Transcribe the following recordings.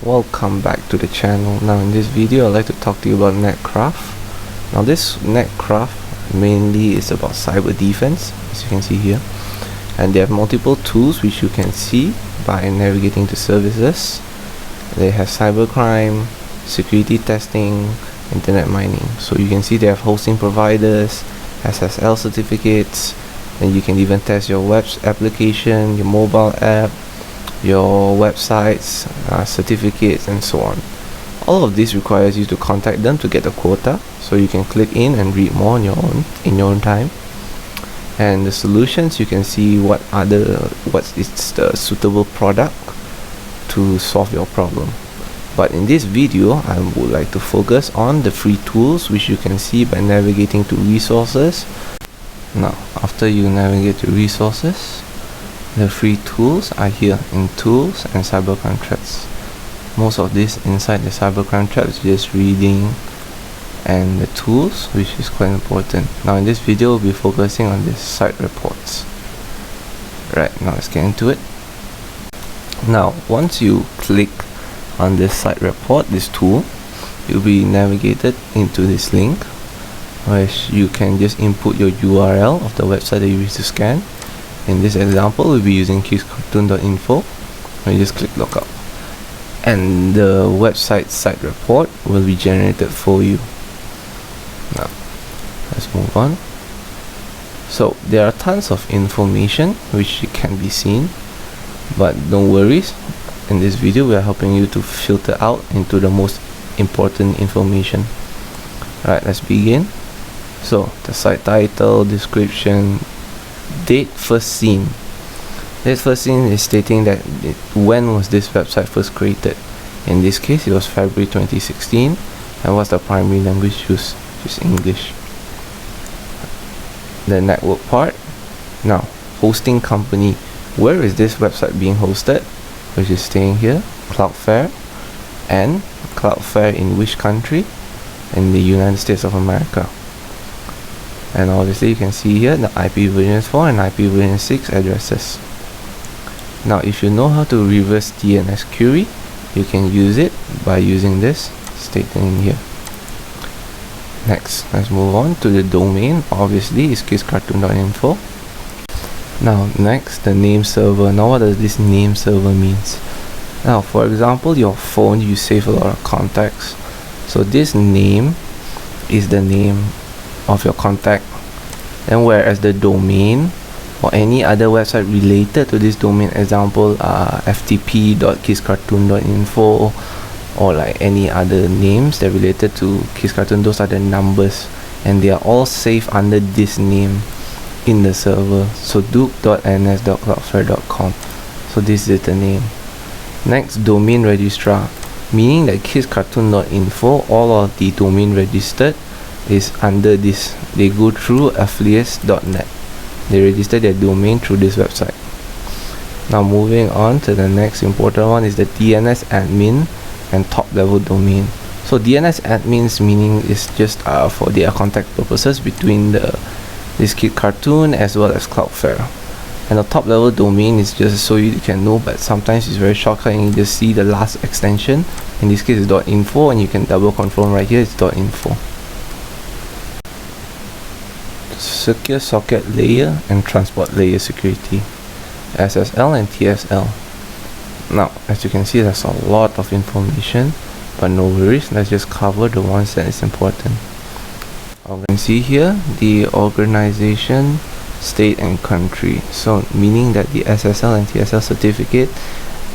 Welcome back to the channel. Now in this video I'd like to talk to you about NetCraft. Now this NetCraft mainly is about cyber defense, as you can see here, and they have multiple tools which you can see by navigating to services. They have cybercrime, security testing, internet mining. So you can see they have hosting providers, SSL certificates, and you can even test your web application, your mobile app, your websites, certificates, and so on. All of this requires you to contact them to get a quota, so you can click in and read more on your own time. And the solutions, you can see what is the suitable product to solve your problem. But in this video I would like to focus on the free tools which you can see by navigating to resources. Now after you navigate to resources, the free tools are here in tools and cybercrime threats. Most of this inside the cybercrime threat is just reading, and the tools, which is quite important. Now in this video we'll be focusing on this site reports. Right, now let's get into it. Now once you click on this site report, this tool, you'll be navigated into this link where you can just input your URL of the website that you wish to scan. In this example we'll be using kidscartoon.info. You just click lookup and the website site report will be generated for you. Now let's move on. So there are tons of information which can be seen, but don't worry, in this video we are helping you to filter out into the most important information. Right, let's begin. So the site title, description, date first seen. Date first seen is stating that when was this website first created. In this case it was February 2016, and what's the primary language used, which is English. The network part. Now hosting company, where is this website being hosted, which is staying here, Cloudflare, and Cloudflare in which country, in the United States of America. And obviously you can see here the IP version 4 and IP version 6 addresses. Now if you know how to reverse DNS query, you can use it by using this statement here. Next, let's move on to the domain. Obviously it's kidscartoon.info. Now next, the name server. Now what does this name server means? Now for example, your phone, you save a lot of contacts, so this name is the name of your contact, and whereas the domain or any other website related to this domain, example ftp.kidscartoon.info, or like any other names that related to kidscartoon, those are the numbers, and they are all saved under this name in the server. So duke.ns.cloudflare.com, so this is the name. Next, domain registrar, meaning that kidscartoon.info, all of the domain registered is under this. They go through affiliates.net. They register their domain through this website. Now moving on to the next important one is the DNS admin and top level domain. So DNS admins meaning is just for their contact purposes between this kid cartoon as well as Cloudflare. And the top level domain is just so you can know, but sometimes it's very shortcut and you just see the last extension. In this case it's .info, and you can double confirm right here it's .info. Secure socket layer and transport layer security, SSL and TSL. Now as you can see, there's a lot of information, but no worries, let's just cover the ones that is important. You can see here the organization, state and country. So meaning that the SSL and TSL certificate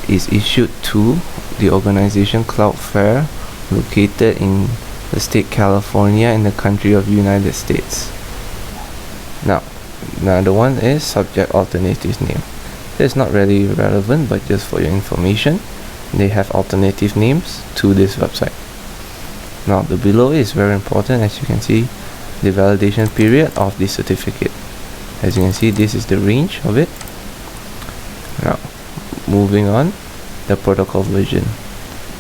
is issued to the organization Cloudflare, located in the state California in the country of United States. Now another one is subject alternative name. It's not really relevant, but just for your information, they have alternative names to this website. Now the below is very important. As you can see, the validation period of this certificate. As you can see, this is the range of it. Now moving on, the protocol version,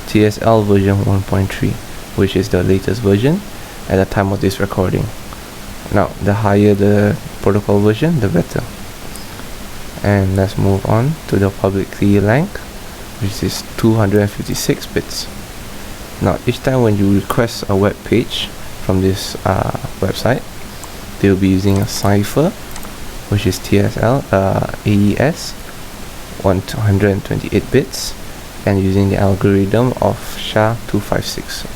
TSL version 1.3, which is the latest version at the time of this recording. Now the higher the protocol version, the better. And let's move on to the public key length. which is 256 bits. Now each time when you request a web page from this website, they will be using a cipher, which is TSL AES 128 bits, and using the algorithm of SHA-256.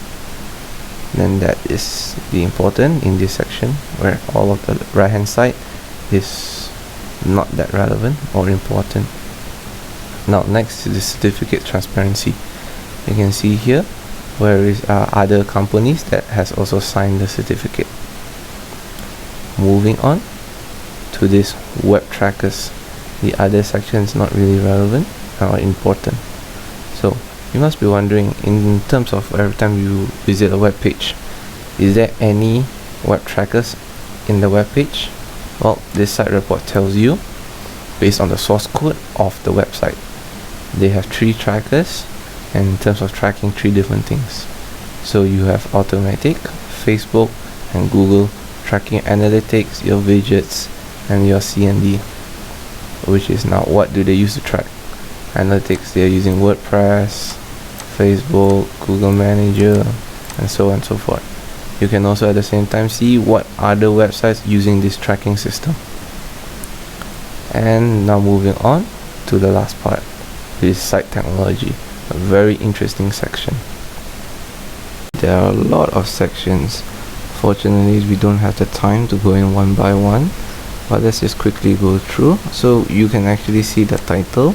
Then that is the important in this section, where all of the right hand side is not that relevant or important. Now next is the certificate transparency. You can see here where is other companies that has also signed the certificate. Moving on to this web trackers. The other section is not really relevant or important. So you must be wondering, in terms of every time you visit a web page, is there any web trackers in the web page? Well, this site report tells you, based on the source code of the website, they have 3 trackers, and in terms of tracking 3 different things. So you have automatic, Facebook and Google tracking analytics, your widgets, and your CND, which is now what do they use to track? Analytics, they are using WordPress, Facebook, Google Manager, and so on and so forth. You can also at the same time see what other websites using this tracking system. And now moving on to the last part, this site technology, a very interesting section. There are a lot of sections. Fortunately, we don't have the time to go in one by one, but let's just quickly go through. So you can actually see the title,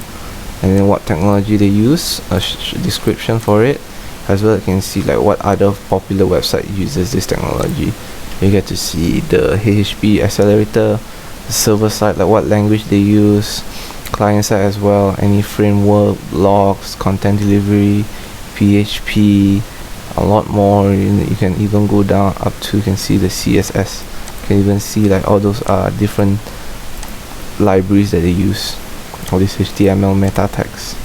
and then what technology they use, a description for it, as well as you can see like what other popular website uses this technology. You get to see the HTTP accelerator, the server side, like what language they use, client side as well, any framework, logs, content delivery, PHP, a lot more. You can even go down up to, you can see the CSS. You can even see like all those different libraries that they use, all these HTML meta tags.